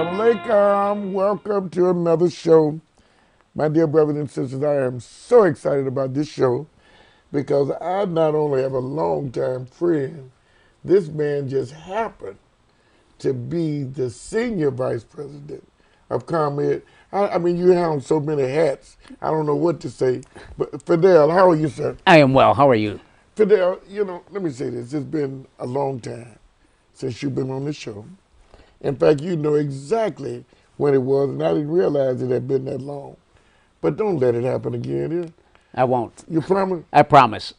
Assalamu alaikum. Welcome to another show. My dear brothers and sisters, I am so excited about this show because I not only have a longtime friend, this man just happened to be the senior vice president of ComEd. I mean, you have so many hats, I don't know what to say. But Fidel, how are you, sir? I am well. How are you? Fidel, you know, let me say this. It's been a long time since you've been on the show. In fact, you know exactly when it was, and I didn't realize it had been that long. But don't let it happen again, yeah? I won't. You promise? I promise.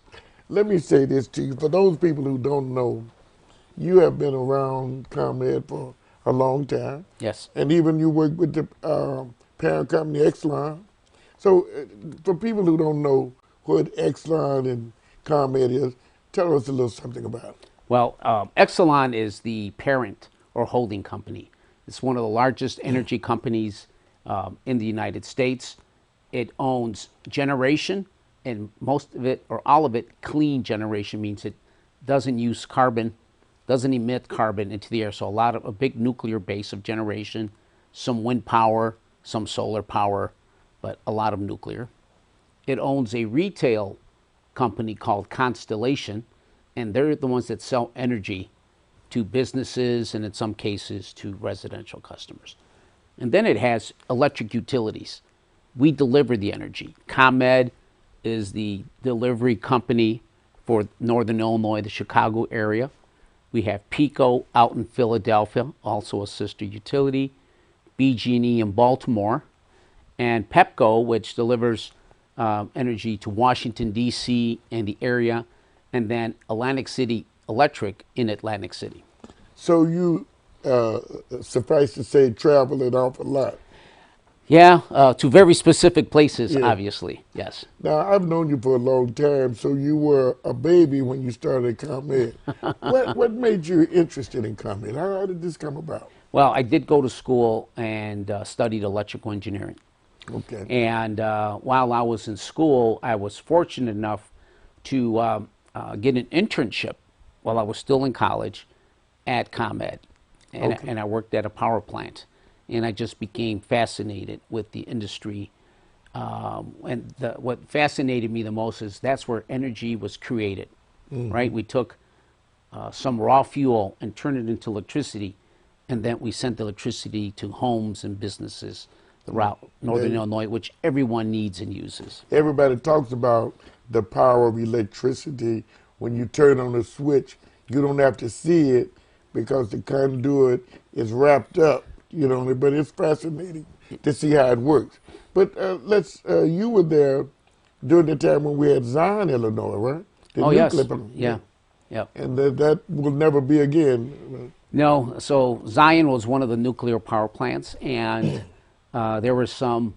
Let me say this to you. For those people who don't know, you have been around ComEd for a long time. Yes. And even you work with the parent company, Exelon. So for people who don't know what Exelon and ComEd is, tell us a little something about it. Well, Exelon is the parent or holding company. It's one of the largest energy companies in the United States. It owns generation, and most of it, or all of it, clean generation, means it doesn't use carbon, doesn't emit carbon into the air. So a big nuclear base of generation, some wind power, some solar power, but a lot of nuclear. It owns a retail company called Constellation, and they're the ones that sell energy to businesses and in some cases to residential customers. And then it has electric utilities. We deliver the energy. ComEd is the delivery company for Northern Illinois, the Chicago area. We have PECO out in Philadelphia, also a sister utility, BG&E in Baltimore, and PEPCO, which delivers energy to Washington, D.C. and the area, and then Atlantic City Electric in Atlantic City. So you, suffice to say, travel an awful lot. Yeah, to very specific places, Yeah. Obviously, yes. Now, I've known you for a long time, so you were a baby when you started ComEd. What made you interested in ComEd? How did this come about? Well, I did go to school and studied electrical engineering. Okay. And while I was in school, I was fortunate enough to get an internship while I was still in college at ComEd. And I worked at a power plant. And I just became fascinated with the industry. What fascinated me the most is that's where energy was created, right? We took some raw fuel and turned it into electricity, and then we sent the electricity to homes and businesses throughout Northern Illinois, which everyone needs and uses. Everybody talks about the power of electricity. When you turn on a switch, you don't have to see it because the conduit is wrapped up. You know, but it's fascinating to see how it works. But you were there during the time when we had Zion, Illinois, right? Oh, yes. Yeah. Yeah. And that will never be again. No. So Zion was one of the nuclear power plants, and there were some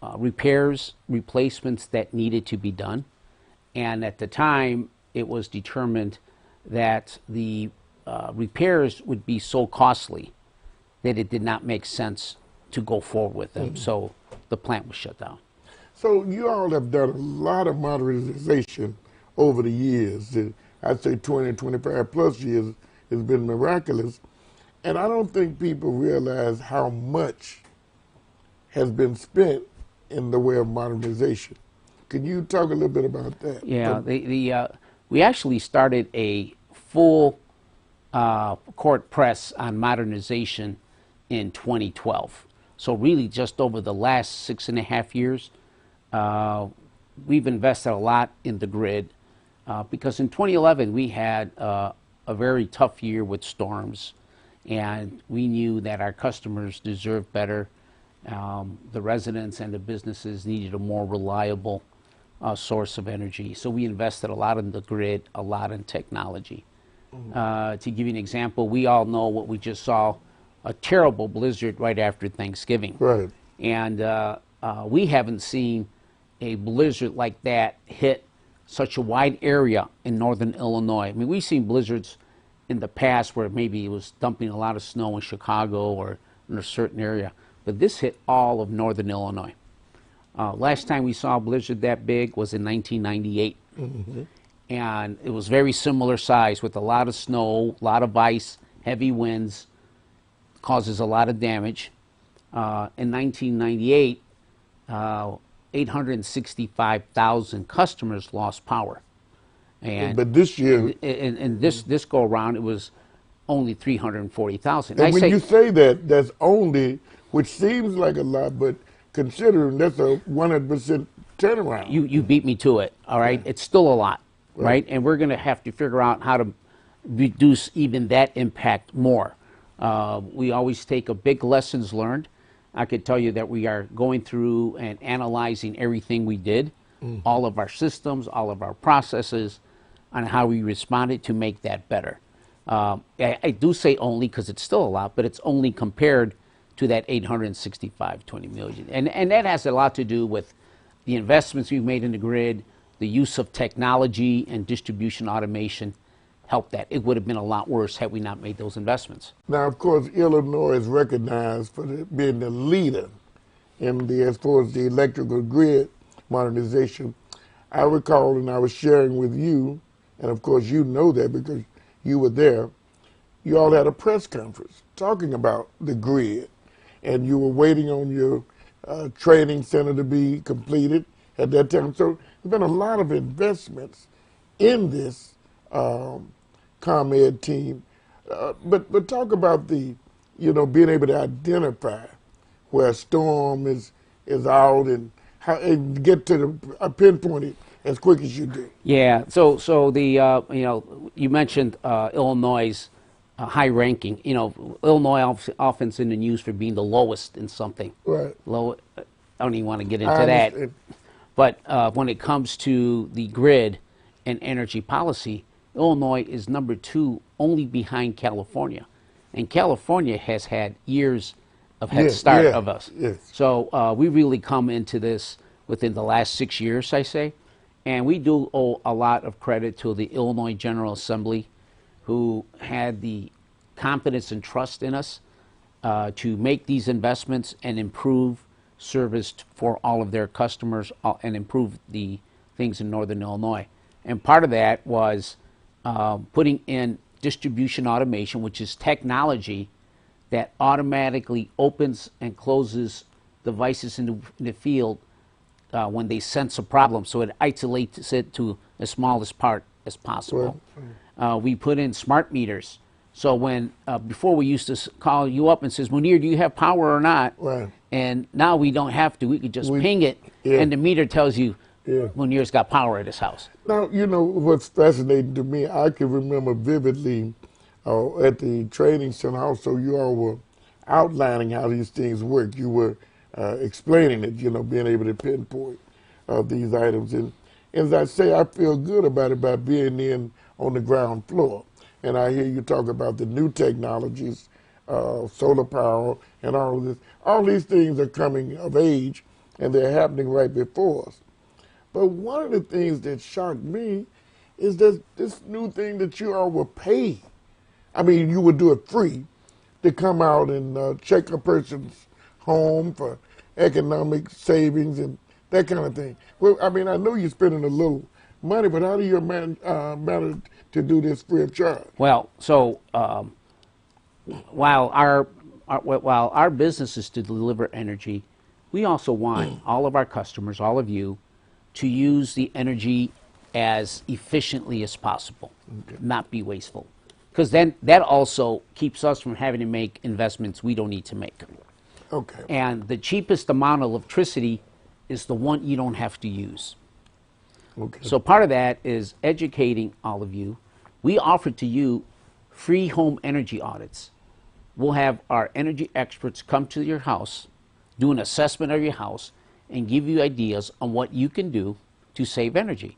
repairs, replacements that needed to be done. And at the time, it was determined that the repairs would be so costly that it did not make sense to go forward with them. So the plant was shut down. So you all have done a lot of modernization over the years. I'd say 20, 25 plus years has been miraculous. And I don't think people realize how much has been spent in the way of modernization. Can you talk a little bit about that? Yeah, we actually started a full court press on modernization in 2012. So really just over the last 6.5 years, we've invested a lot in the grid because in 2011 we had a very tough year with storms, and we knew that our customers deserved better. The residents and the businesses needed a more reliable source of energy. So we invested a lot in the grid, a lot in technology. To give you an example, we all know what we just saw, a terrible blizzard right after Thanksgiving. Right. And we haven't seen a blizzard like that hit such a wide area in northern Illinois. I mean, we've seen blizzards in the past where maybe it was dumping a lot of snow in Chicago or in a certain area, but this hit all of northern Illinois. Last time we saw a blizzard that big was in 1998. And it was very similar size with a lot of snow, a lot of ice, heavy winds. causes a lot of damage. In 1998, 865,000 customers lost power. And But this year, and this go around, it was only 340,000. and when you say that, that's only, which seems like a lot, but considering that's a 100% turnaround. You beat me to it, all right? It's still a lot, right? And we're going to have to figure out how to reduce even that impact more. We always take a big lessons learned. I could tell you that we are going through and analyzing everything we did, all of our systems, all of our processes, on how we responded to make that better. I do say only because it's still a lot, but it's only compared to that 865.20 million. And that has a lot to do with the investments we've made in the grid, the use of technology and distribution automation helped that. It would have been a lot worse had we not made those investments. Now, of course, Illinois is recognized for being the leader in as far as the electrical grid modernization. I recall, and I was sharing with you, and of course you know that because you were there, you all had a press conference talking about the grid, and you were waiting on your training center to be completed at that time. So there's been a lot of investments in this ComEd team. But talk about the, being able to identify where a storm is out and how and get to the pinpoint it as quick as you do. Yeah. So the you mentioned Illinois' high ranking. Illinois often in the news for being the lowest in something. Right. Low. I don't even want to get into that. But when it comes to the grid and energy policy, Illinois is number 2, only behind California, and California has had years of head start of us. Yes. So we really come into this within the last 6 years, I say, and we do owe a lot of credit to the Illinois General Assembly, who had the confidence and trust in us to make these investments and improve service for all of their customers and improve the things in Northern Illinois. And part of that was putting in distribution automation, which is technology that automatically opens and closes devices in the field when they sense a problem, so it isolates it to the smallest part as possible. Right. We put in smart meters, so when before we used to call you up and says, Munir, do you have power or not? Right. And now we don't have to. We could just ping it, and the meter tells you Munir's got power at his house. Now, what's fascinating to me, I can remember vividly at the training center also, you all were outlining how these things work. You were explaining it, being able to pinpoint these items. And as I say, I feel good about it by being in on the ground floor. And I hear you talk about the new technologies, solar power and all of this. All these things are coming of age, and they're happening right before us. But one of the things that shocked me is that this new thing that you all will pay. I mean, you would do it free to come out and check a person's home for economic savings and that kind of thing. Well, I mean, I know you're spending a little money, but how do you manage to do this free of charge? Well, so while our business is to deliver energy, we also want all of our customers, all of you, to use the energy as efficiently as possible, not be wasteful. Because then that also keeps us from having to make investments we don't need to make. Okay. And the cheapest amount of electricity is the one you don't have to use. Okay. So part of that is educating all of you. We offer to you free home energy audits. We'll have our energy experts come to your house, do an assessment of your house, and give you ideas on what you can do to save energy.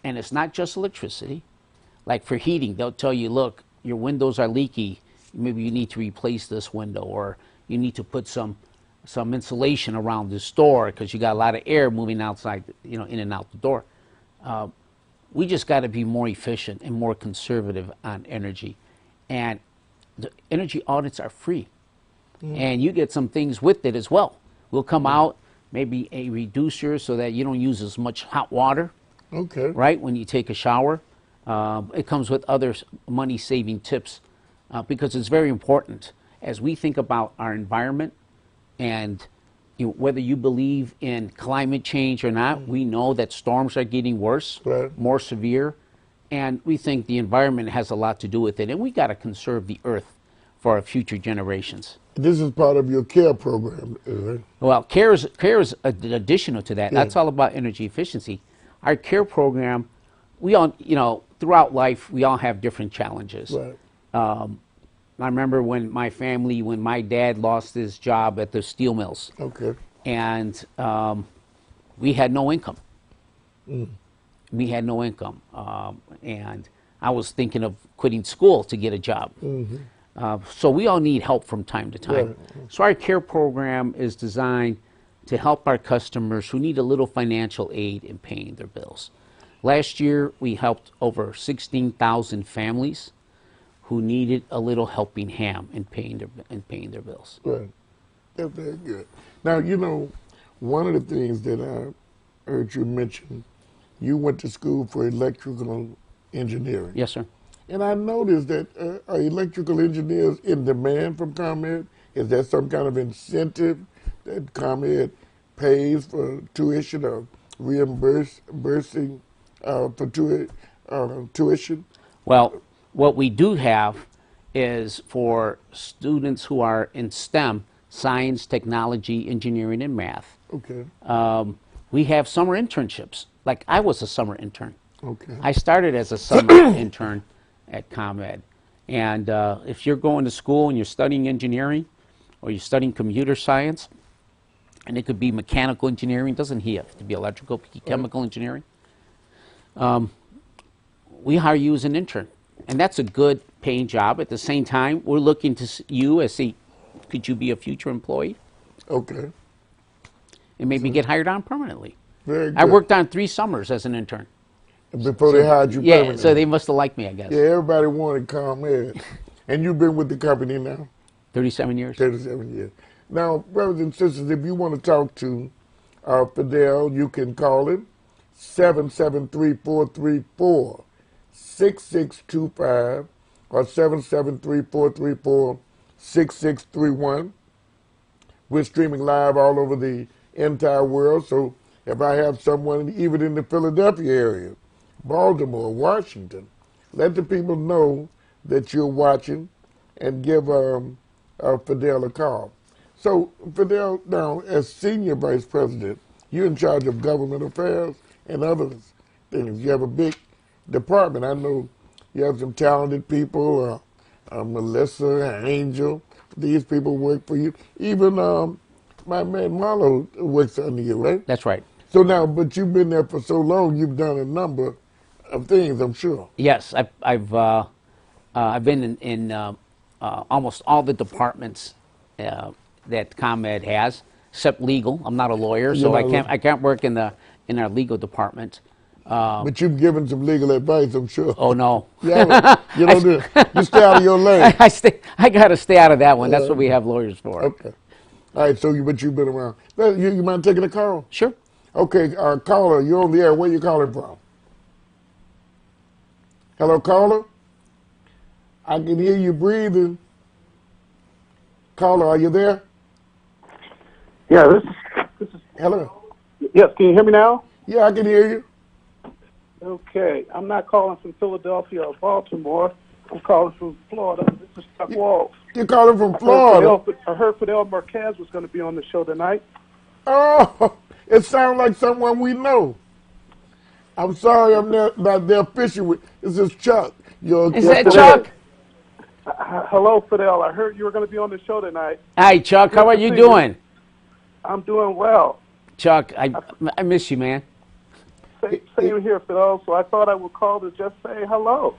And it's not just electricity. Like for heating, they'll tell you, look, your windows are leaky. Maybe you need to replace this window, or you need to put some insulation around this door because you got a lot of air moving outside, in and out the door. We just got to be more efficient and more conservative on energy. And the energy audits are free. And you get some things with it as well. We'll come out, maybe a reducer so that you don't use as much hot water. Okay. Right, when you take a shower. It comes with other money-saving tips because it's very important. as we think about our environment and whether you believe in climate change or not, we know that storms are getting worse, Right. more severe, and we think the environment has a lot to do with it, and we got to conserve the earth for our future generations. This is part of your care program, right? Well, care is additional to that. Yeah. That's all about energy efficiency. Our care program, we all, throughout life, we all have different challenges. Right. I remember when my dad lost his job at the steel mills, Okay. and we had no income. We had no income, and I was thinking of quitting school to get a job. So we all need help from time to time. Right. So our care program is designed to help our customers who need a little financial aid in paying their bills. Last year, we helped over 16,000 families who needed a little helping hand in paying their bills. Right. That's very good. Now, one of the things that I heard you mention, you went to school for electrical engineering. Yes, sir. And I noticed that are electrical engineers in demand from ComEd? Is there some kind of incentive that ComEd pays for tuition or reimbursing for tuition? Well, what we do have is for students who are in STEM, science, technology, engineering, and math. Okay. We have summer internships. Like I was a summer intern. Okay. I started as a summer intern at ComEd. And if you're going to school and you're studying engineering or you're studying computer science, and it could be mechanical engineering, doesn't have to be electrical, chemical engineering, we hire you as an intern. And that's a good paying job. At the same time, we're looking to you as could you be a future employee? Okay. And maybe get hired on permanently. Very good. I worked on 3 summers as an intern. Before they hired you Yeah, permanently. so they must have liked me, I guess. Yeah, everybody wanted ComEd. And you've been with the company now? 37 years. 37 years. Now, brothers and sisters, if you want to talk to Fidel, you can call him 773-434-6625 or 773-434-6631. We're streaming live all over the entire world, so if I have someone even in the Philadelphia area, Baltimore, Washington, let the people know that you're watching and give Fidel a call. So, Fidel, now, as Senior Vice President, you're in charge of government affairs and other things. You have a big department. I know you have some talented people, Melissa, Angel. These people work for you. Even my man Marlo works under you, right? That's right. So now, but you've been there for so long, you've done a number of things, I'm sure. Yes, I've been in almost all the departments that ComEd has, except legal. I'm not a lawyer, so I can't work in our legal department. But you've given some legal advice, I'm sure. Oh no, Yeah, you stay out of your lane. I got to stay out of that one. That's what we have lawyers for. Okay. All right. But you've been around. You mind taking a call? Sure. Okay, caller, you're on the air. Where you calling from? Hello, caller. I can hear you breathing. Caller, are you there? Yeah, this is. Hello. Yes, can you hear me now? Yeah, I can hear you. Okay, I'm not calling from Philadelphia or Baltimore. I'm calling from Florida. This is Chuck Walls. You're calling from Florida. I heard Fidel Marquez was going to be on the show tonight. Oh, it sounds like someone we know. I'm sorry I'm not there fishing with. This is Chuck. Is that Chuck? Hello, Fidel. I heard you were going to be on the show tonight. Hi, Chuck. How are you doing? I'm doing well. Chuck, I miss you, man. Same here, Fidel. So I thought I would call to just say hello.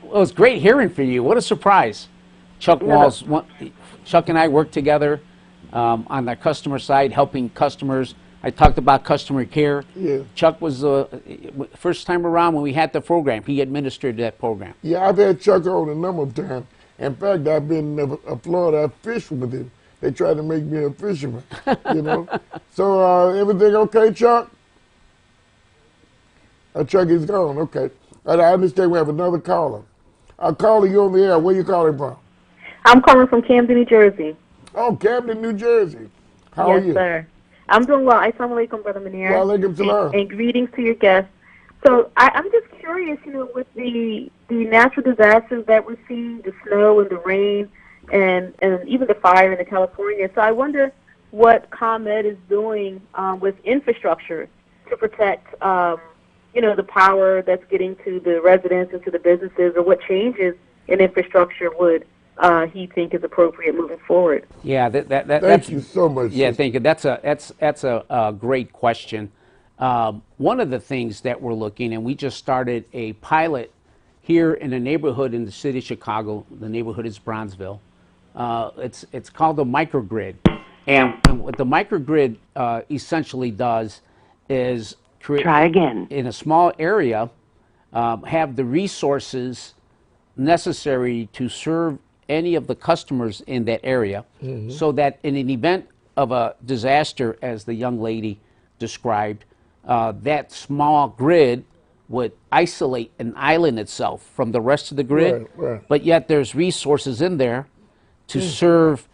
Well, it's great hearing from you. What a surprise. Chuck Walls, Chuck and I work together on the customer side, helping customers. I talked about customer care. Yeah. Chuck was first time around when we had the program. He administered that program. Yeah, I've had Chuck on a number of times. In fact, I've been in Florida. I fished with him. They tried to make me a fisherman, So everything okay, Chuck? Chuck is gone. Okay. I understand we have another caller. Caller, you on the air. Where you calling from? I'm calling from Camden, New Jersey. Oh, Camden, New Jersey. How are Yes, you? sir. I'm doing well. Assalamu alaikum, Brother Munir. Wa alaikum salam. And greetings to your guests. So I'm just curious, with the natural disasters that we're seeing, the snow and the rain, and even the fire in California. So I wonder what ComEd is doing with infrastructure to protect, the power that's getting to the residents and to the businesses, or what changes in infrastructure would he think is appropriate moving forward. Yeah, Thank you so much. Yeah, sister. thank you. That's a great question. One of the things that we're looking, and we just started a pilot here in a neighborhood in the city of Chicago. The neighborhood is Bronzeville. It's called the microgrid, and what the microgrid essentially does is create, Try again. in a small area, have the resources necessary to serve any of the customers in that area, so that in an event of a disaster, as the young lady described, that small grid would isolate and island itself from the rest of the grid, Right. but yet there's resources in there to serve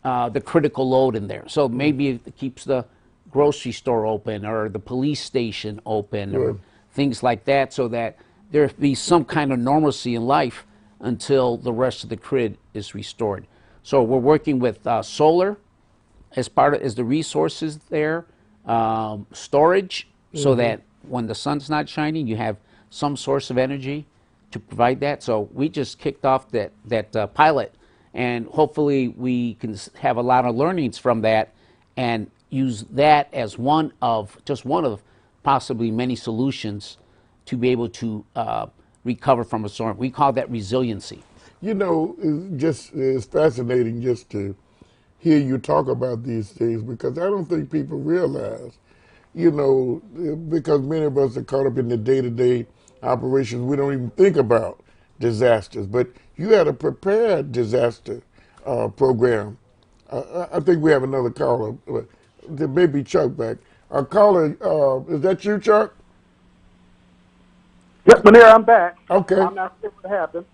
the critical load in there. So maybe it keeps the grocery store open, or the police station open, or things like that, so that there be some kind of normalcy in life until the rest of the grid is restored. So we're working with solar as the resources there, storage, so that when the sun's not shining, you have some source of energy to provide that. So we just kicked off that pilot, and hopefully we can have a lot of learnings from that and use that as one of possibly many solutions to be able to recover from a storm. We call that resiliency. It's fascinating just to hear you talk about these things, because I don't think people realize, because many of us are caught up in the day-to-day operations, we don't even think about disasters. But you had a prepared disaster program. I think we have another caller. There may be Chuck back. Our caller, is that you, Chuck? Yes, Munir, I'm back. Okay. I'm not sure what happened.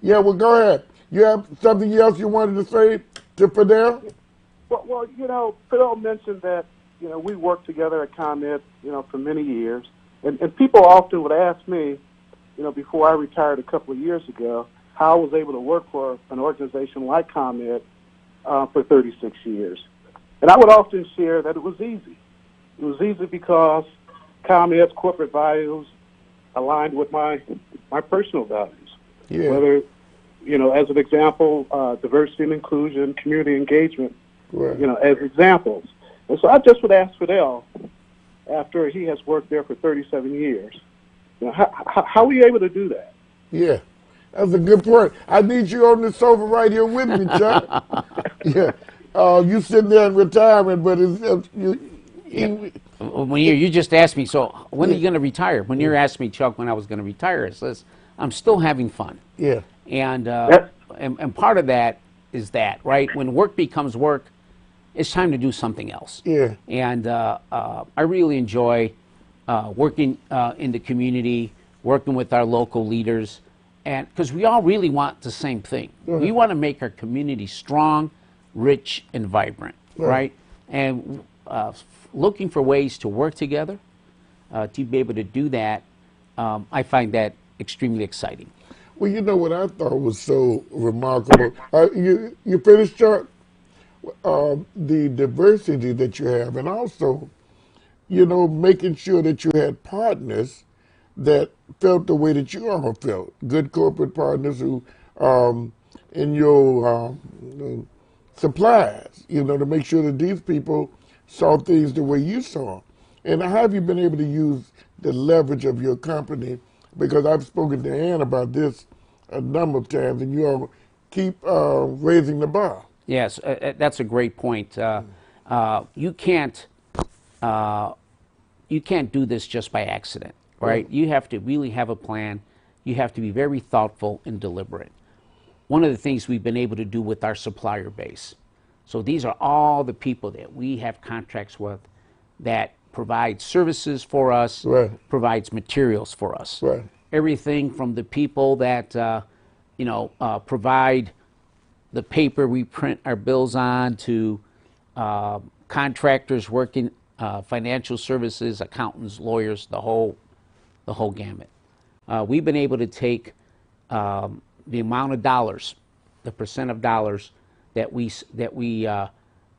Yeah, well, go ahead. You have something else you wanted to say to Fidel? Well, Fidel mentioned that, we worked together at ComEd, for many years. And people often would ask me, before I retired a couple of years ago, how I was able to work for an organization like ComEd for 36 years. And I would often share that it was easy. It was easy because ComEd's corporate values aligned with my personal values. Yeah. Whether, as an example, diversity and inclusion, community engagement, Right. As examples. And so I just would ask Fidel, after he has worked there for 37 years, how are you able to do that? Yeah, that's a good point. I need you on the sofa right here with me, Chuck. Yeah. You sitting there in retirement, but Munir, you just asked me, so when are you going to retire? Munir asked me, Chuck, when I was going to retire. I says, I'm still having fun. Yeah. And, Yep. and part of that is that, right? When work becomes work, it's time to do something else. Yeah. And I really enjoy working in the community, working with our local leaders, and because we all really want the same thing. We want to make our community strong, rich, and vibrant, right? And looking for ways to work together to be able to do that, I find that extremely exciting. Well, you know what I thought was so remarkable? You finished, Chuck? The diversity that you have, and also, making sure that you had partners that felt the way that you all felt. Good corporate partners who, in your suppliers, to make sure that these people saw things the way you saw them. And how have you been able to use the leverage of your company? Because I've spoken to Ann about this a number of times, and you all keep raising the bar. Yes, that's a great point. You can't do this just by accident, right? You have to really have a plan. You have to be very thoughtful and deliberate. One of the things we've been able to do with our supplier base. So these are all the people that we have contracts with that provide services for us, provides materials for us. Right. Everything from the people that provide the paper we print our bills on to contractors working, financial services, accountants, lawyers, the whole gamut. We've been able to take the amount of dollars, the percent of dollars that we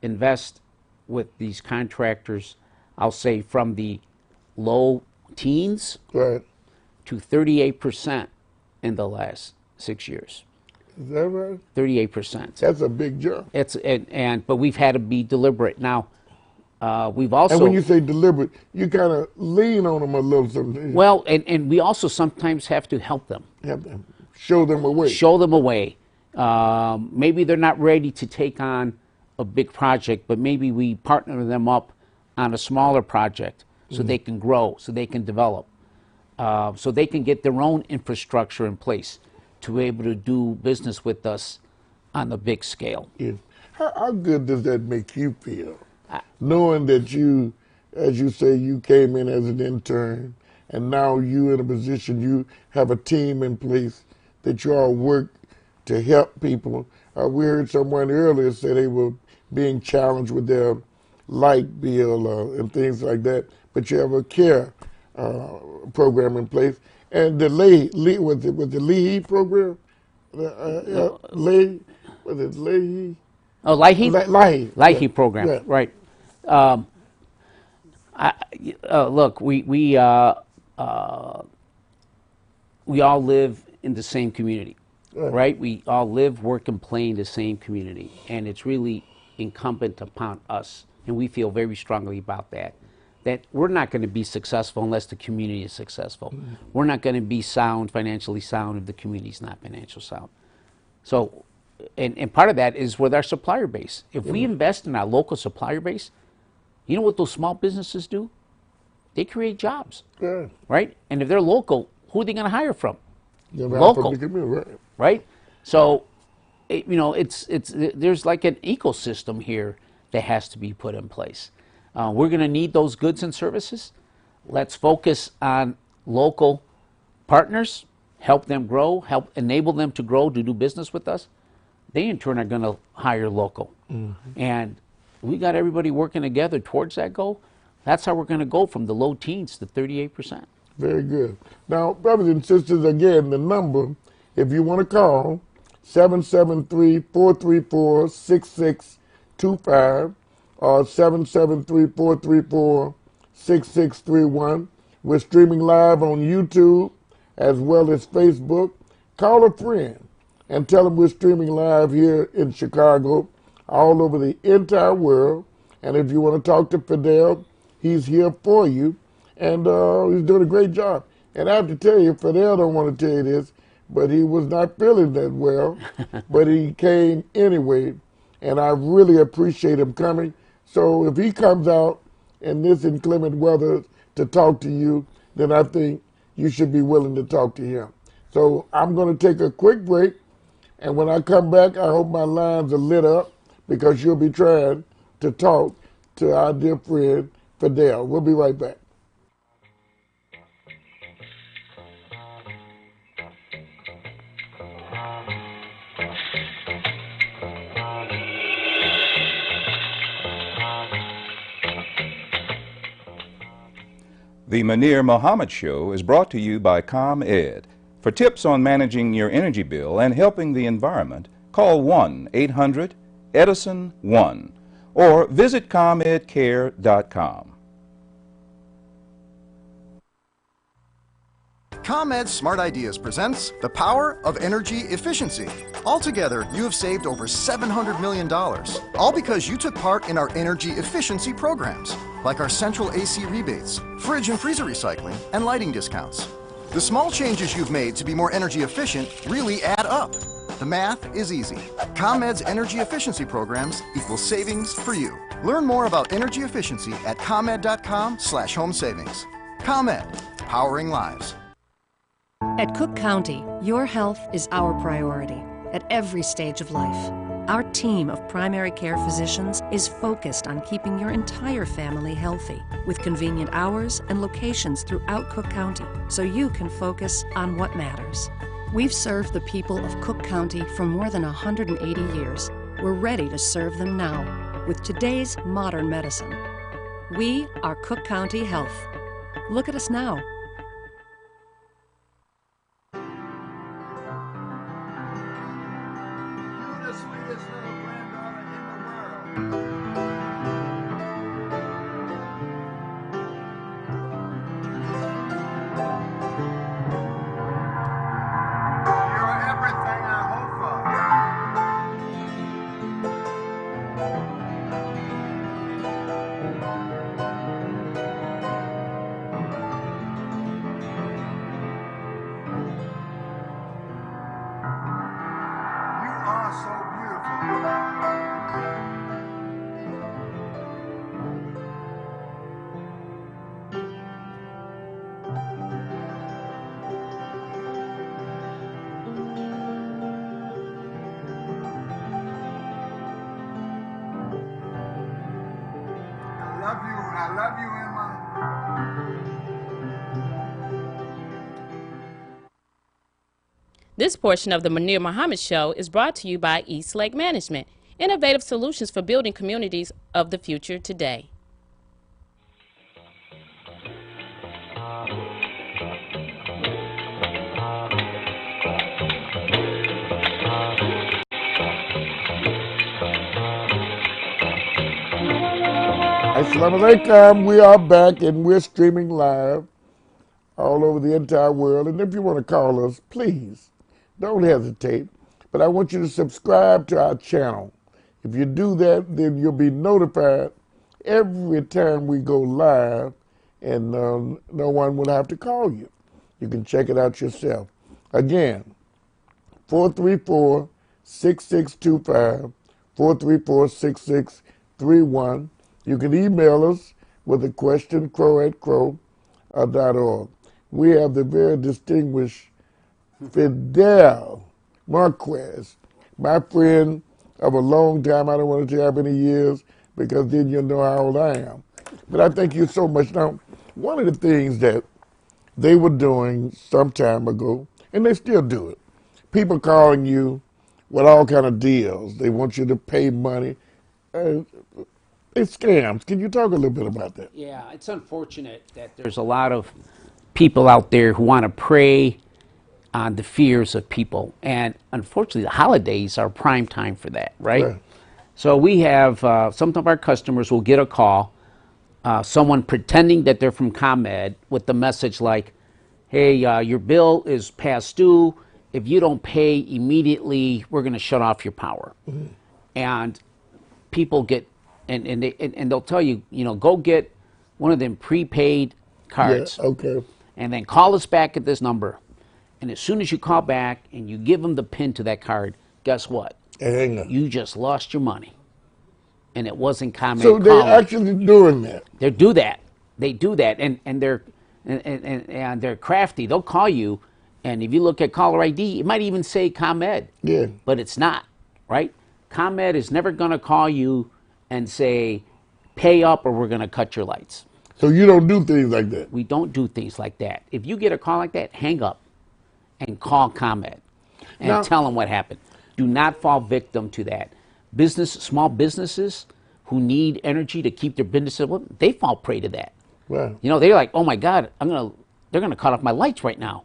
invest with these contractors, I'll say from the low teens Right. to 38% in the last 6 years. Is that right? 38%. That's a big jump. But we've had to be deliberate. Now, we've also. And when you say deliberate, you kind of lean on them a little sometimes. Well, and we also sometimes have to help them. Have to show them a way. Show them a way. Maybe they're not ready to take on a big project, but maybe we partner them up on a smaller project so they can grow, so they can develop, so they can get their own infrastructure in place to be able to do business with us on a big scale. Yeah. How good does that make you feel? Knowing that you, as you say, you came in as an intern, and now you in a position, you have a team in place that you all work to help people. We heard someone earlier say they were being challenged with their light bill and things like that, but you have a care program in place. And the was the Leahy program? Was it Leahy? Oh, Leahy? Leahy Yeah. program, Yeah. right. Look, we all live in the same community, right? We all live, work, and play in the same community, and it's really incumbent upon us, and we feel very strongly about that we're not going to be successful unless the community is successful. Mm-hmm. We're not going to be financially sound if the community is not financially sound. So, and part of that is with our supplier base. If we invest in our local supplier base, you know what those small businesses do? They create jobs, right? And if they're local, who are they going to hire from? Local, right? So, there's like an ecosystem here that has to be put in place. We're going to need those goods and services. Let's focus on local partners, help them grow, help enable them to grow, to do business with us. They in turn are going to hire local. Mm-hmm. And we got everybody working together towards that goal. That's how we're going to go from the low teens to 38%. Very good. Now, brothers and sisters, again, the number, if you want to call, 773-434-6625 or 773-434-6631. We're streaming live on YouTube as well as Facebook. Call a friend and tell them we're streaming live here in Chicago, all over the entire world. And if you want to talk to Fidel, he's here for you. And he's doing a great job. And I have to tell you, Fidel don't want to tell you this, but he was not feeling that well. But he came anyway, and I really appreciate him coming. So if he comes out in this inclement weather to talk to you, then I think you should be willing to talk to him. So I'm going to take a quick break, and when I come back, I hope my lines are lit up, because you'll be trying to talk to our dear friend Fidel. We'll be right back. The Munir Muhammad Show is brought to you by ComEd. For tips on managing your energy bill and helping the environment, call 1-800-EDISON-1 or visit ComEdCare.com. ComEd Smart Ideas presents the power of energy efficiency. Altogether, you have saved over $700 million, all because you took part in our energy efficiency programs, like our central AC rebates, fridge and freezer recycling, and lighting discounts. The small changes you've made to be more energy efficient really add up. The math is easy. ComEd's energy efficiency programs equal savings for you. Learn more about energy efficiency at ComEd.com/home savings. ComEd, powering lives. At Cook County, your health is our priority at every stage of life. Our team of primary care physicians is focused on keeping your entire family healthy with convenient hours and locations throughout Cook County so you can focus on what matters. We've served the people of Cook County for more than 180 years. We're ready to serve them now with today's modern medicine. We are Cook County Health. Look at us now. I love you, Emma. This portion of the Munir Muhammad Show is brought to you by East Lake Management, innovative solutions for building communities of the future today. Assalamu alaikum. We are back and we're streaming live all over the entire world. And if you want to call us, please don't hesitate. But I want you to subscribe to our channel. If you do that, then you'll be notified every time we go live, and no one will have to call you. You can check it out yourself. Again, 434-6625, 434-6631. You can email us with a question, crow@crow.org. We have the very distinguished Fidel Marquez, my friend of a long time. I don't want to tell you how many years, because then you'll know how old I am. But I thank you so much. Now, one of the things that they were doing some time ago, and they still do it, people calling you with all kind of deals. They want you to pay money. It's scams. Can you talk a little bit about that? Yeah, it's unfortunate that there's a lot of people out there who want to prey on the fears of people. And unfortunately, the holidays are prime time for that, right? So we have some of our customers will get a call, someone pretending that they're from ComEd with the message like, hey, your bill is past due. If you don't pay immediately, we're going to shut off your power. Mm-hmm. And people get, and they'll tell you, go get one of them prepaid cards. Yeah, okay. And then call us back at this number. And as soon as you call back and you give them the PIN to that card, guess what? You just lost your money. And it wasn't ComEd. So they're actually doing that. They do that. They do that. And they're crafty. They'll call you, and if you look at caller ID, it might even say ComEd. Yeah. But it's not, right? ComEd is never going to call you and say, pay up or we're going to cut your lights. So you don't do things like that? We don't do things like that. If you get a call like that, hang up and call ComEd and tell them what happened. Do not fall victim to that. Small businesses who need energy to keep their businesses, they fall prey to that. Right. They're like, oh my God, they're going to cut off my lights right now.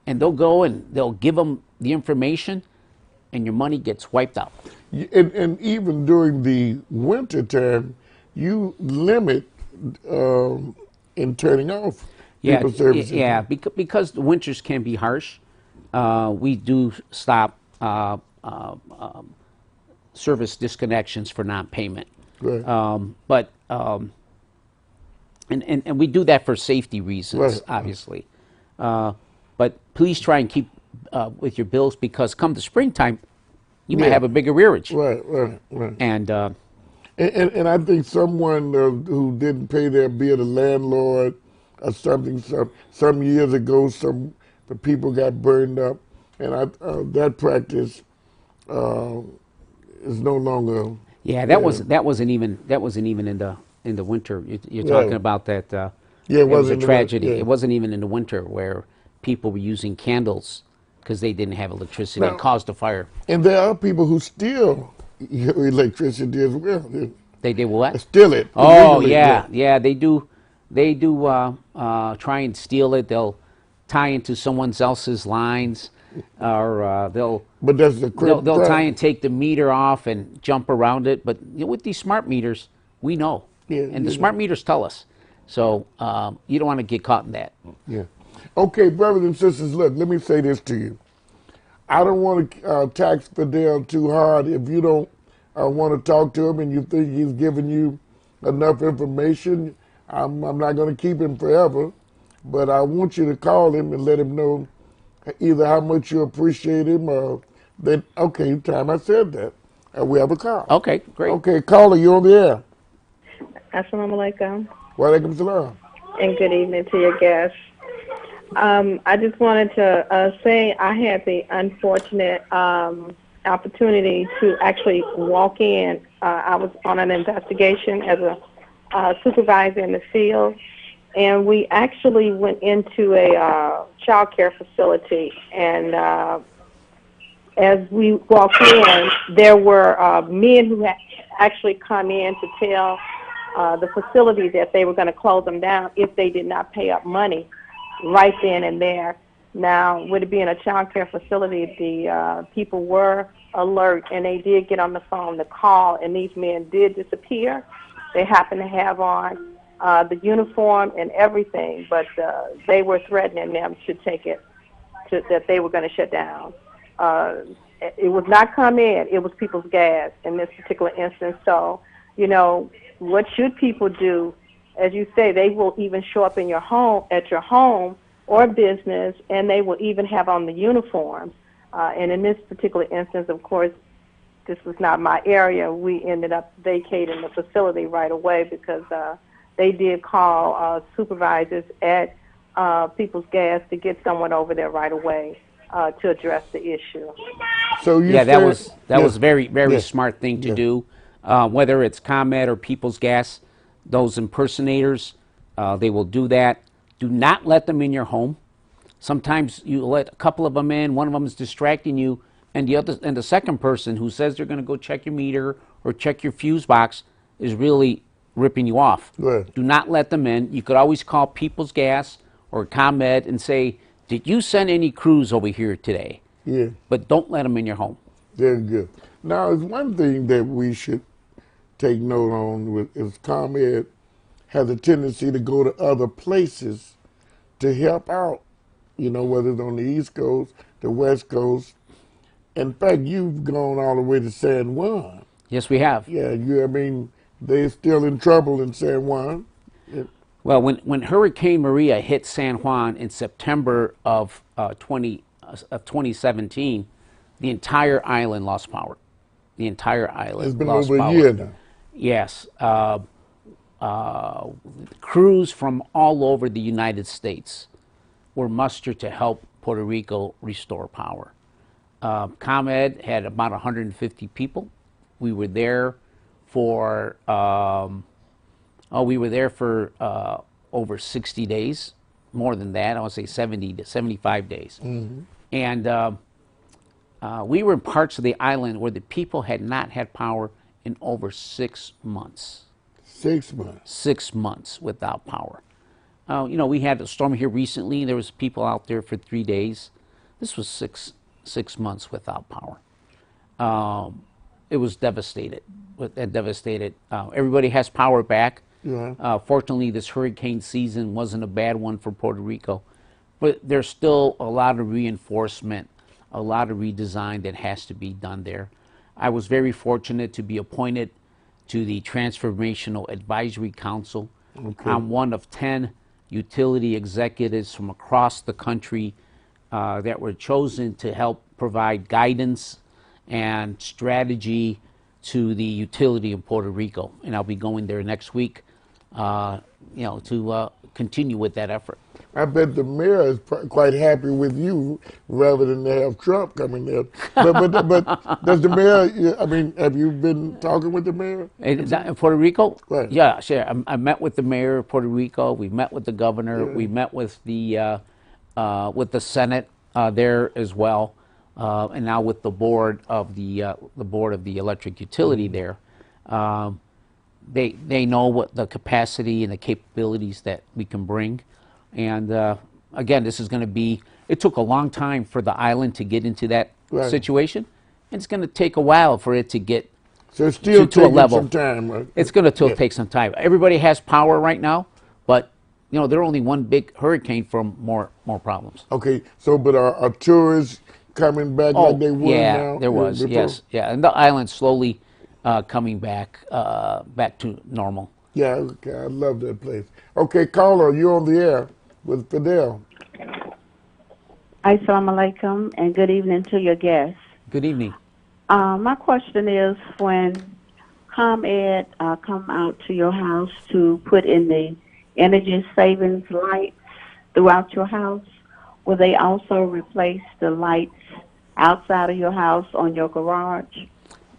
And they'll go and they'll give them the information, and your money gets wiped out. And even during the winter time, you limit in turning off people's services. Yeah, because the winters can be harsh. We do stop service disconnections for non-payment. Right. And we do that for safety reasons, right, obviously. But please try and keep with your bills, because come the springtime, you might have a bigger rearage. Right. And I think someone who didn't pay their bill, the landlord or something, some years ago, the people got burned up, and that practice is no longer. Yeah, that wasn't even in the winter. You're talking about that. It was a tragedy. It wasn't even in the winter, where people were using candles because they didn't have electricity Now- and caused a fire. And there are people who steal your electricity as well. They did what? Steal it. Oh illegally, yeah, they do. They do try and steal it. They'll tie into someone else's lines, or they'll But that's the they'll try and take the meter off and jump around it. But with these smart meters, we know, Yeah, and the you smart meters tell us. So you don't want to get caught in that. Yeah. Okay, brothers and sisters, look, let me say this to you. I don't want to tax Fidel too hard. If you don't want to talk to him and you think he's giving you enough information, I'm not going to keep him forever. But I want you to call him and let him know either how much you appreciate him or that, okay, time I said that. We have a call. Okay, great. Okay, caller, you're on the air. Assalamu alaikum. Wa alaikum salam. And good evening to your guests. I just wanted to say I had the unfortunate opportunity to actually walk in. I was on an investigation as a supervisor in the field, and we actually went into a child care facility. And as we walked in, there were men who had actually come in to tell the facility that they were going to close them down if they did not pay up money right then and there. Now, with it being a child care facility, the people were alert, and they did get on the phone to call, and these men did disappear. They happened to have on the uniform and everything, but they were threatening them to take it, that they were going to shut down. It was not ComEd, it was People's Gas in this particular instance. So, you know, what should people do? As you say, they will even show up in your home, at your home or business, and they will even have on the uniforms. And in this particular instance, of course, this was not my area. We ended up vacating the facility right away because they did call supervisors at People's Gas to get someone over there right away to address the issue. So you Yeah, that said- was very Yeah. smart thing to do. Whether it's ComEd or People's Gas, those impersonators, they will do that. Do not let them in your home. Sometimes you let a couple of them in, one of them is distracting you, and the second person who says they're going to go check your meter or check your fuse box is really ripping you off. Right. Do not let them in. You could always call People's Gas or ComEd and say, did you send any crews over here today? Yeah. But don't let them in your home. Very good. Now, it's one thing that we should take note on is ComEd has a tendency to go to other places to help out, you know, whether it's on the East Coast, the West Coast. In fact, you've gone all the way to San Juan. Yes, we have. Yeah, I mean, they're still in trouble in San Juan. Yeah. Well, when Hurricane Maria hit San Juan in September of 2017, the entire island lost power. The entire island It's been lost over power. a year now. Yes. Crews from all over the United States were mustered to help Puerto Rico restore power. ComEd had about 150 people. We were there for over 60 days, more than that. I would say 70 to 75 days. Mm-hmm. And we were in parts of the island where the people had not had power in over 6 months. 6 months. 6 months without power. You know, we had a storm here recently. There was people out there for 3 days. This was six months without power. It was devastated. Everybody has power back. Yeah. Fortunately, this hurricane season wasn't a bad one for Puerto Rico, but there's still a lot of reinforcement, a lot of redesign that has to be done there. I was very fortunate to be appointed to the Transformational Advisory Council. Okay. I'm one of 10 utility executives from across the country that were chosen to help provide guidance and strategy to the utility in Puerto Rico. And I'll be going there next week, you know, to continue with that effort. I bet the mayor is quite happy with you rather than to have Trump coming there. But does the mayor, I mean, have you been talking with the mayor? In Puerto Rico? Right. Yeah, sure. I met with the mayor of Puerto Rico. We met with the governor. Yeah. We met with the Senate. there as well, and now with the board of the electric utility there, they know what the capacity and the capabilities that we can bring, and again, this is going to be. It took a long time for the island to get into that situation, and it's going to take a while for it to get so it's still to a level. Some time, right? It's going to take some time. Everybody has power right now, but they're only one big hurricane from more problems. Okay, so but are tourists coming back like they were now? There was, before? yes, yeah, and the island's slowly coming back to normal. Yeah, okay, I love that place. Okay, caller, you're on the air with Fidel. Assalamu alaikum, and good evening to your guests. Good evening. My question is, when ComEd come out to your house to put in the energy savings lights throughout your house, will they also replace the lights outside of your house on your garage?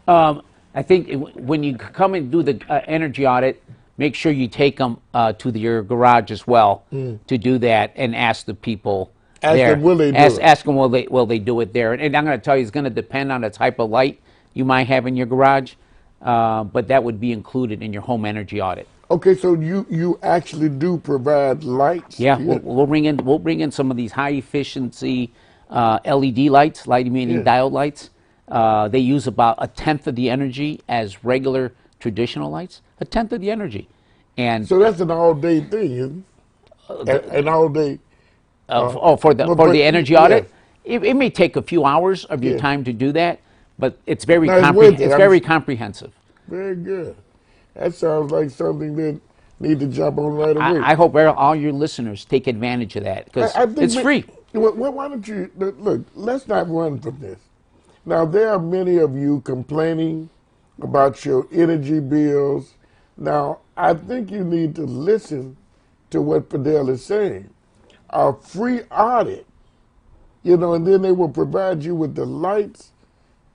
I think when you come and do the energy audit, make sure you take them to your garage as well to do that, and ask the people there. Will they do it? Ask them will they do it there. And I'm going to tell you, it's going to depend on the type of light you might have in your garage, but that would be included in your home energy audit. Okay, so you actually do provide lights? Yeah, we'll bring in some of these high efficiency LED lights, light emitting diode lights. They use about 1/10 of the energy as regular traditional lights. 1/10 of the energy, and so that's an all-day thing, isn't it? An all-day. For the energy audit, it may take a few hours of your time to do that, but it's very comprehensive. Very good. That sounds like something that need to jump on right away. I hope all your listeners take advantage of that, because it's free. Why don't you look? Let's not run from this. Now there are many of you complaining about your energy bills. Now I think you need to listen to what Fidel is saying. A free audit, and then they will provide you with the lights,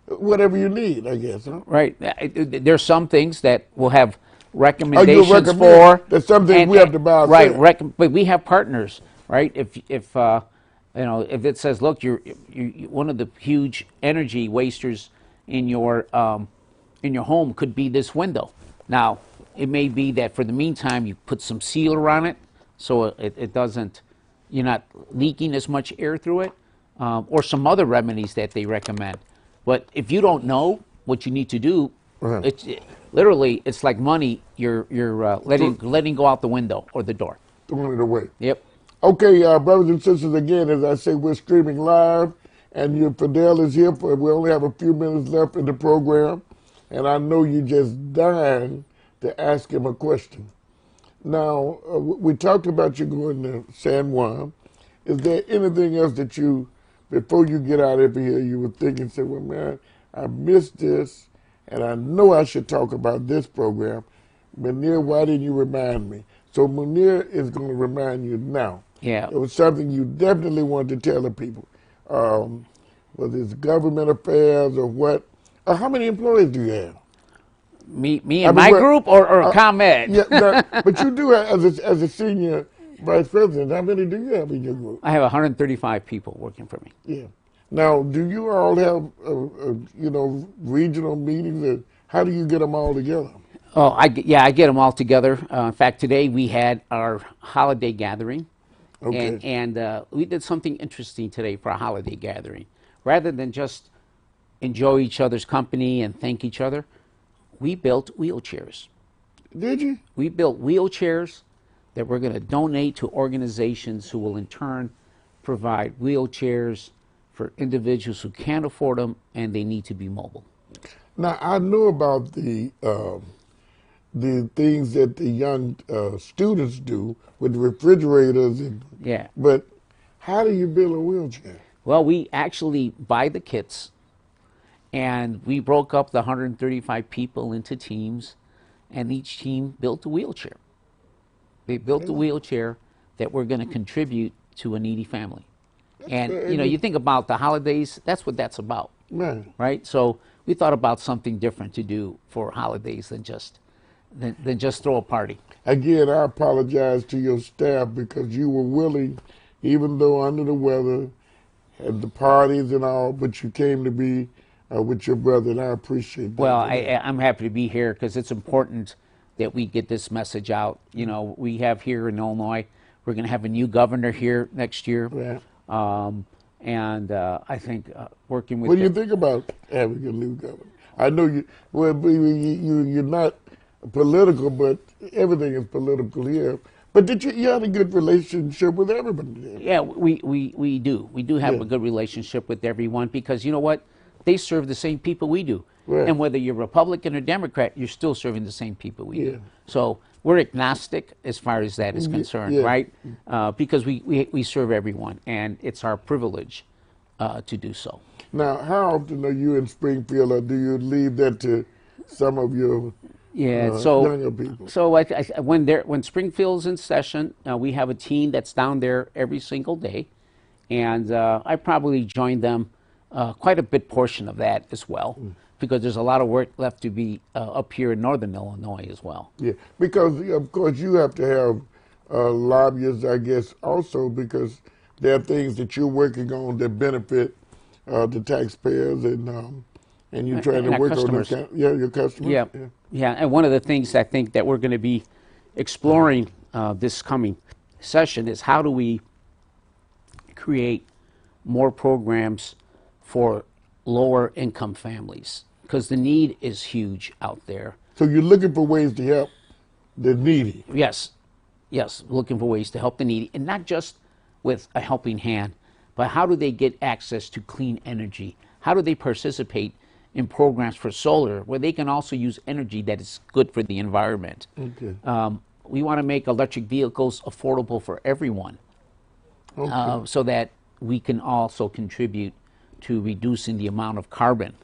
whatever you need, I guess. Huh? Right. There's some things that will have recommendations for. There's something we have to buy. Right. But we have partners, right? If it says, look, you're one of the huge energy wasters in your home could be this window. Now, it may be that for the meantime you put some sealer on it, so it doesn't. You're not leaking as much air through it, or some other remedies that they recommend. But if you don't know what you need to do, it's like money. You're letting go out the window or the door. Throwing it away. Yep. Okay, brothers and sisters, again, as I say, we're streaming live, and Fidel is here. We only have a few minutes left in the program, and I know you're just dying to ask him a question. Now, we talked about you going to San Juan. Is there anything else that before you get out of here, you were thinking, say, well, man, I missed this, and I know I should talk about this program. Munir, why didn't you remind me? So Munir is going to remind you now. Yeah. It was something you definitely wanted to tell the people. Whether it's government affairs or what. How many employees do you have? Me and my group or ComEd? Yeah, but you do as a senior vice president. How many do you have in your group? I have 135 people working for me. Yeah. Now, do you all have regional meetings? Or how do you get them all together? Oh, I get them all together. In fact, today we had our holiday gathering, and we did something interesting today for our holiday gathering. Rather than just enjoy each other's company and thank each other, we built wheelchairs. Did you? We built wheelchairs that we're going to donate to organizations who will in turn provide wheelchairs for individuals who can't afford them and they need to be mobile. Now, I know about the things that the young students do with refrigerators. But how do you build a wheelchair? Well, we actually buy the kits. And we broke up the 135 people into teams, and each team built a wheelchair. They built a wheelchair that we're going to contribute to a needy family. And, you think about the holidays, that's what that's about. Right? So we thought about something different to do for holidays than just throw a party. Again, I apologize to your staff because you were willing, even though under the weather, at the parties and all, but you came to be with your brother, and I appreciate that. Well, I'm happy to be here because it's important that we get this message out. You know, we have here in Illinois, we're going to have a new governor here next year. Yeah. And I think working with... What do you think about having a new governor? I know you're not political, but everything is political here. But did you had a good relationship with everybody there? Yeah, we do. We do have a good relationship with everyone because you know what? They serve the same people we do. Right. And whether you're Republican or Democrat, you're still serving the same people we do. Yeah. So we're agnostic as far as that is concerned, right? Because we serve everyone, and it's our privilege to do so. Now, how often are you in Springfield, or do you leave that to some of your younger people? So when Springfield's in session, we have a team that's down there every single day, and I probably join them quite a bit portion of that as well, because there's a lot of work left to be up here in northern Illinois as well. Yeah, because of course you have to have lobbyists, I guess, also because there are things that you're working on that benefit the taxpayers, and you're trying to work on your customers. Yeah, and one of the things I think that we're going to be exploring this coming session is how do we create more programs for lower income families, because the need is huge out there. So you're looking for ways to help the needy. Yes, looking for ways to help the needy, and not just with a helping hand, but how do they get access to clean energy? How do they participate in programs for solar where they can also use energy that is good for the environment? Okay. We want to make electric vehicles affordable for everyone, so that we can also contribute to reducing the amount of carbon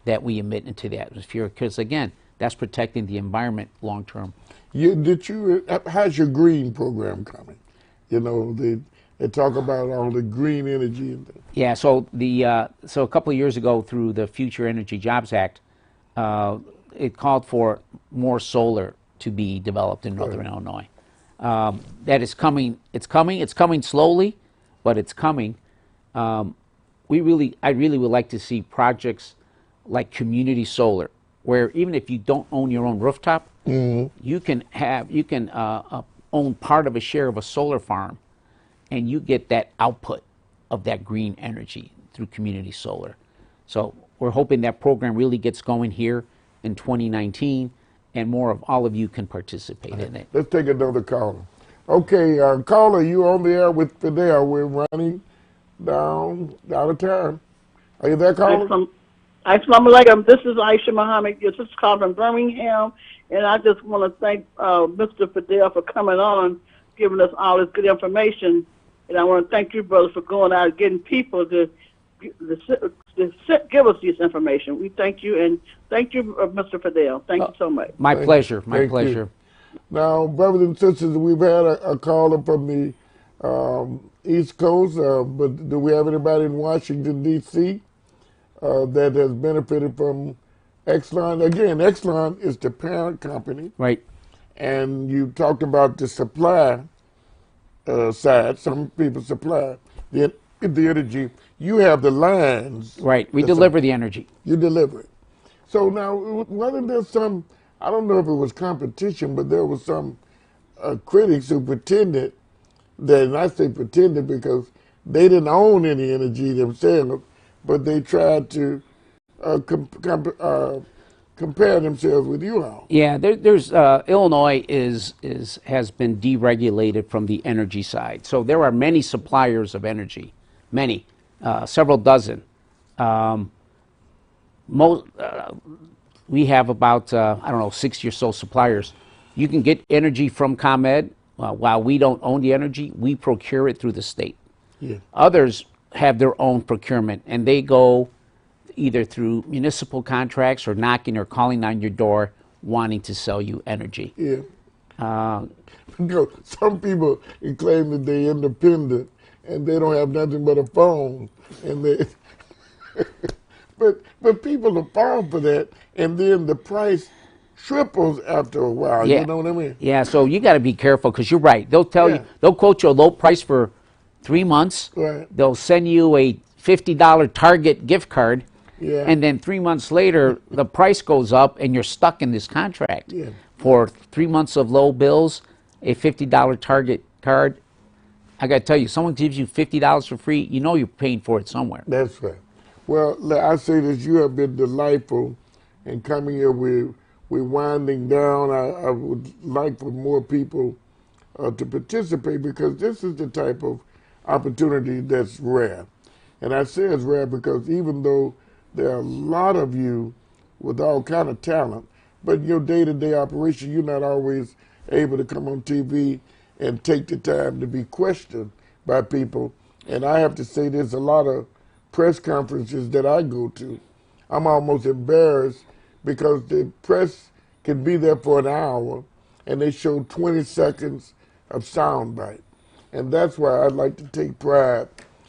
that we emit into the atmosphere, because again, that's protecting the environment long term. How's your green program coming? You know, they talk about all the green energy and things. Yeah, so so a couple of years ago through the Future Energy Jobs Act, it called for more solar to be developed in northern Illinois. That is coming. It's coming slowly, but it's coming. I really would like to see projects like community solar, where even if you don't own your own rooftop, you can own part of a share of a solar farm, and you get that output of that green energy through community solar. So we're hoping that program really gets going here in 2019, and more of all of you can participate in it. Let's take another caller. Okay, caller, you on the air with Fidel. We're running down out of time. Are you there, caller? Assalamu alaikum. This is Aisha Muhammad. This is calling from Birmingham, and I just want to thank Mr. Fidel for coming on, giving us all this good information. And I want to thank you, brother, for going out and getting people to give us this information. We thank you, and thank you, Mr. Fidel. Thank you so much. My pleasure. My pleasure. Now, brothers and sisters, we've had a caller from the East Coast, but do we have anybody in Washington, D.C. That has benefited from Exelon? Again, Exelon is the parent company. Right. And you talked about the supply side. Some people supply the energy. You have the lines. Right. We deliver the energy. You deliver it. So now, wasn't there some, I don't know if it was competition, but there was some critics who pretended that, and I say pretended because they didn't own any energy themselves, but they tried to compare themselves with you all. Yeah, there's Illinois has been deregulated from the energy side. So there are many suppliers of energy, many, several dozen. We have about, 60 or so suppliers. You can get energy from ComEd. While we don't own the energy, we procure it through the state. Yeah. Others have their own procurement, and they go either through municipal contracts or knocking or calling on your door wanting to sell you energy. Yeah. Some people claim that they're independent and they don't have nothing but a phone, and they but people will fall for that, and then the price triples after a while. Yeah. You know what I mean? Yeah, so you got to be careful, because you're right. They'll tell you, they'll quote you a low price for 3 months. Right. They'll send you a $50 Target gift card, Yeah. and then 3 months later, the price goes up and you're stuck in this contract. Yeah. For 3 months of low bills, a $50 Target card, I got to tell you, someone gives you $50 for free, you know you're paying for it somewhere. That's right. Well, I say this, you have been delightful in coming here. We're winding down. I would like for more people to participate, because this is the type of opportunity that's rare. And I say it's rare because even though there are a lot of you with all kind of talent, but in your day-to-day operation, you're not always able to come on TV and take the time to be questioned by people. And I have to say, there's a lot of press conferences that I go to. I'm almost embarrassed because the press can be there for an hour and they show 20 seconds of soundbite. And that's why I'd like to take pride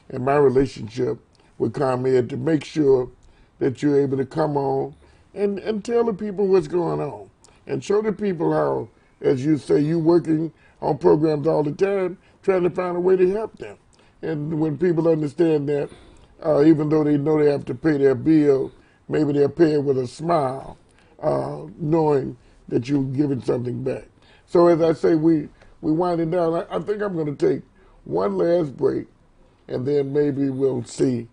in my relationship with ComEd, to make sure that you're able to come on and tell the people what's going on and show the people how, as you say, you're working on programs all the time, trying to find a way to help them. And when people understand that, even though they know they have to pay their bill, maybe they'll pay it with a smile, knowing that you're giving something back. So as I say, we winding down. I think I'm going to take one last break, and then maybe we'll see.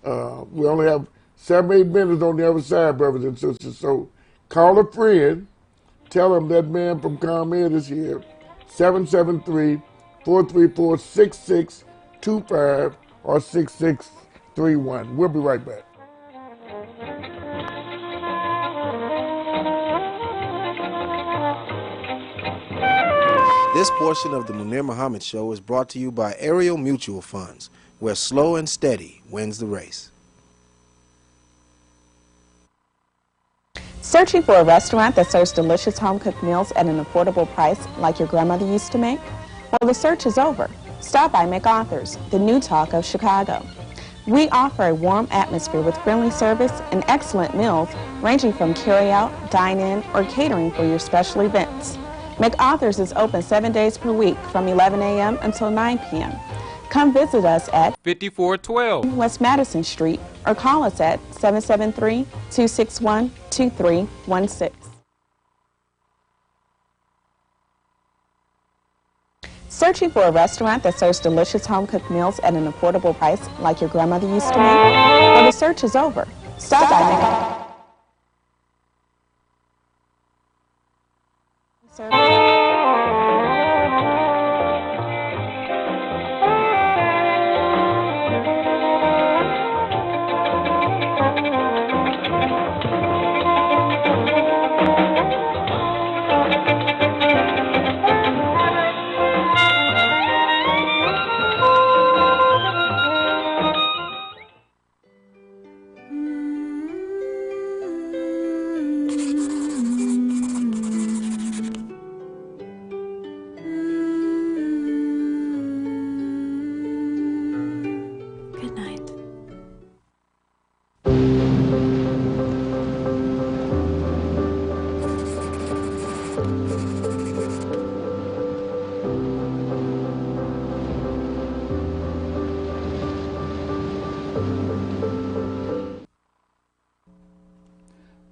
We only have 7-8 minutes on the other side, brothers and sisters. So call a friend, tell them that man from ComEd is here. 773-434-6625 or 6631. We'll be right back. This portion of the Munir Muhammad Show is brought to you by Ariel Mutual Funds, where slow and steady wins the race. Searching for a restaurant that serves delicious home-cooked meals at an affordable price like your grandmother used to make? Well, the search is over. Stop by McAuthor's, the new talk of Chicago. We offer a warm atmosphere with friendly service and excellent meals, ranging from carry-out, dine-in, or catering for your special events. McAuthor's is open 7 days per week from 11 a.m. until 9 p.m. Come visit us at 5412 West Madison Street or call us at 773-261-2316. Searching for a restaurant that serves delicious home-cooked meals at an affordable price like your grandmother used to make? Well, the search is over. Stop by McAuthor's.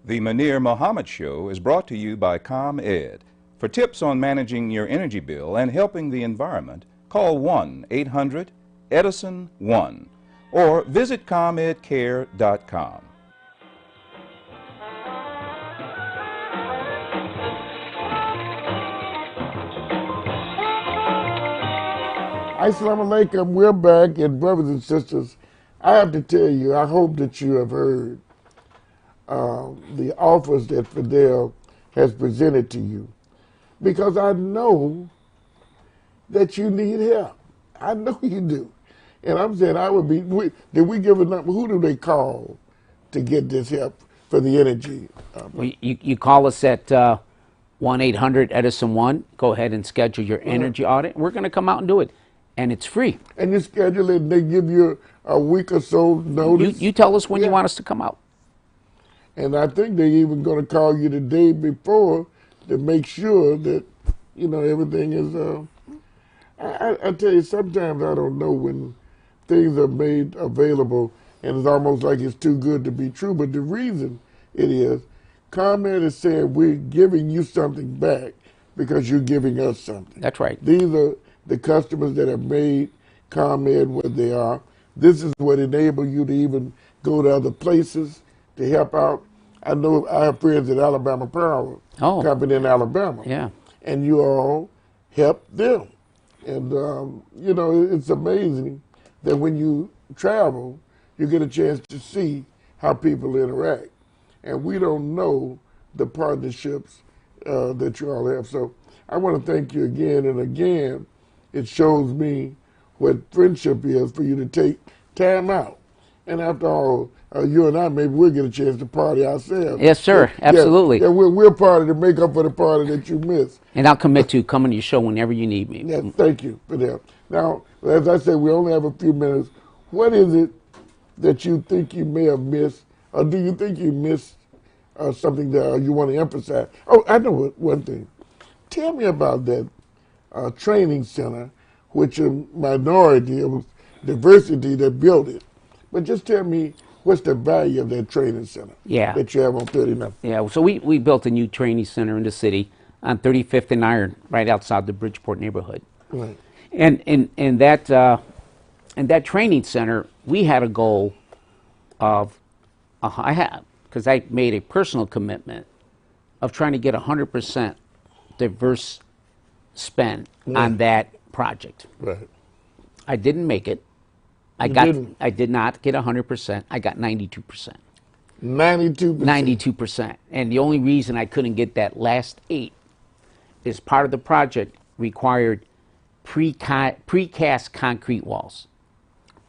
The Munir Muhammad Show is brought to you by ComEd. For tips on managing your energy bill and helping the environment, call 1-800-EDISON-1 or visit ComEdCare.com. Assalamu alaikum, we're back, and brothers and sisters, I have to tell you, I hope that you have heard the offers that Fidel has presented to you, because I know that you need help. I know you do. And I'm saying did we give a number? Who do they call to get this help for the energy? Well, you call us at 1-800-EDISON-1. Go ahead and schedule your energy audit. We're going to come out and do it, and it's free. And you schedule it, and they give you a week or so notice? You tell us when you want us to come out. And I think they're even going to call you the day before to make sure that, everything is... I tell you, sometimes I don't know when things are made available, and it's almost like it's too good to be true. But the reason it is, ComEd is saying we're giving you something back because you're giving us something. That's right. These are the customers that have made ComEd what they are. This is what enabled you to even go to other places to help out. I know I have friends at Alabama Power Company in Alabama. Yeah. And you all help them. And, you know, it's amazing that when you travel, you get a chance to see how people interact. And we don't know the partnerships that you all have. So I want to thank you again and again. It shows me what friendship is for you to take time out. And after all, you and I, maybe we'll get a chance to party ourselves. Yes, sir. Absolutely. Yeah, we'll party to make up for the party that you missed. And I'll commit to coming to your show whenever you need me. Yeah, thank you for that. Now, as I said, we only have a few minutes. What is it that you think you may have missed, or do you think you missed something that you want to emphasize? Oh, I know one thing. Tell me about that training center, which a minority, it was diversity that built it. But just tell me, what's the value of that training center that you have on 39th? Yeah, so we built a new training center in the city on 35th and Iron, right outside the Bridgeport neighborhood. Right. And that training center, we had a goal of, because I made a personal commitment of trying to get 100% diverse spend on that project. Right. I didn't make it. I did not get 100%. I got 92%. 92%. 92%. And the only reason I couldn't get that last 8 is part of the project required precast concrete walls.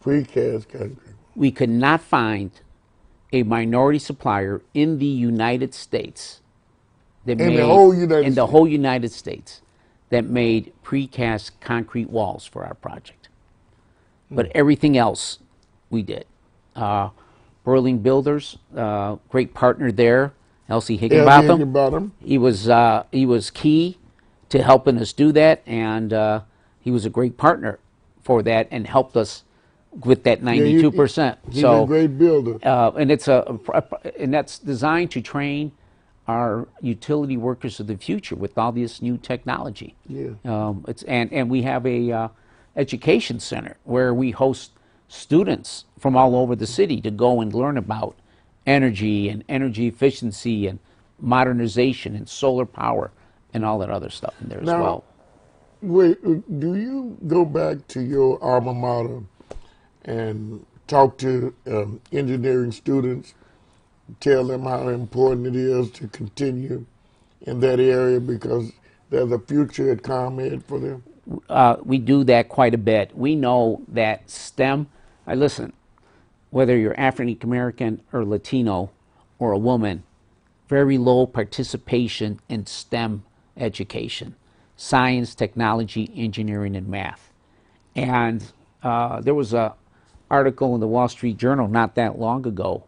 Precast concrete. We could not find a minority supplier in the United States that made the whole United States that made precast concrete walls for our project. But everything else we did. Burling Builders, great partner there, Elsie Higginbotham. He was key to helping us do that, and he was a great partner for that and helped us with that 92%. He's a great builder. And that's designed to train our utility workers of the future with all this new technology. Yeah. And we have a education center where we host students from all over the city to go and learn about energy and energy efficiency and modernization and solar power and all that other stuff in there as well. Wait, do you go back to your alma mater and talk to engineering students, tell them how important it is to continue in that area because there's a future at ComEd for them? We do that quite a bit. We know that STEM, listen, whether you're African American or Latino or a woman, very low participation in STEM education, science, technology, engineering, and math. And there was an article in the Wall Street Journal not that long ago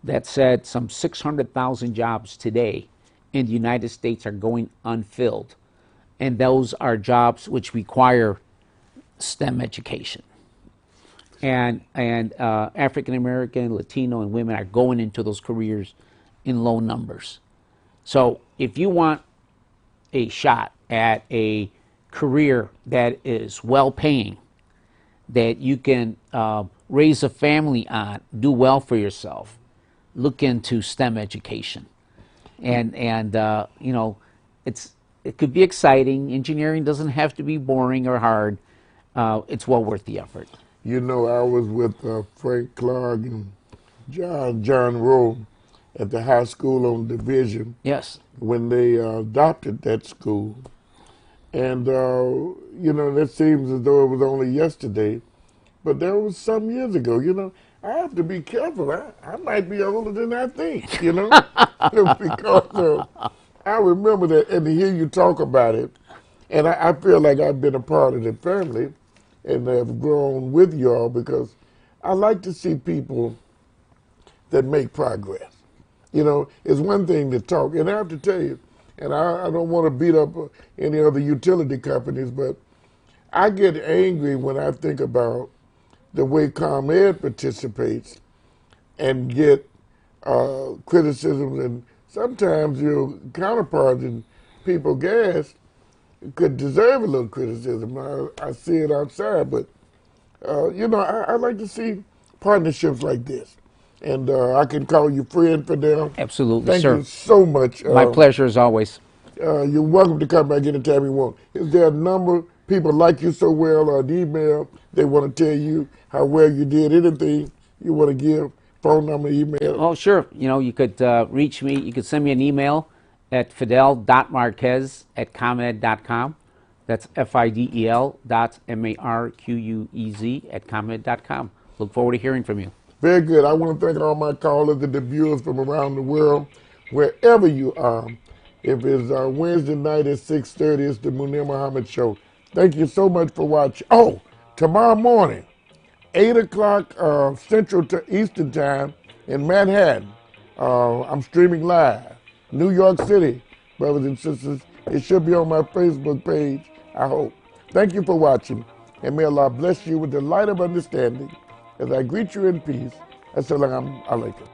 that said some 600,000 jobs today in the United States are going unfilled. And those are jobs which require STEM education. And African American, Latino, and women are going into those careers in low numbers. So if you want a shot at a career that is well-paying, that you can raise a family on, do well for yourself, look into STEM education. And you know, it could be exciting. Engineering doesn't have to be boring or hard. It's well worth the effort. You know, I was with Frank Clark and John Rowe at the high school on Division. Yes. When they adopted that school. And, you know, that seems as though it was only yesterday, but that was some years ago. You know, I have to be careful. I might be older than I think, you know, because I remember that, and to hear you talk about it, and I feel like I've been a part of the family and have grown with y'all because I like to see people that make progress. You know, it's one thing to talk, and I have to tell you, and I don't want to beat up any other utility companies, but I get angry when I think about the way ComEd participates and get criticisms, and sometimes your counterparts in People Gas could deserve a little criticism. I see it outside, but I like to see partnerships like this. And I can call you friend, Fidel. Absolutely, Thank sir. you so much. My pleasure as always. You're welcome to come back anytime you want. Is there a number, people like you so well, or an email they want to tell you how well you did? Anything you want to give? Phone number, email? Oh, sure. You could reach me. You could send me an email at fidel.marquez@comed.com. That's fidel.marquez@comed.com. Look forward to hearing from you. Very good. I want to thank all my callers and the viewers from around the world, wherever you are. If it's Wednesday night at 6:30, it's the Munir Muhammad Show. Thank you so much for watching. Oh, tomorrow morning, 8 o'clock Central to Eastern Time in Manhattan, I'm streaming live. New York City, brothers and sisters. It should be on my Facebook page, I hope. Thank you for watching, and may Allah bless you with the light of understanding as I greet you in peace. Assalamu alaikum.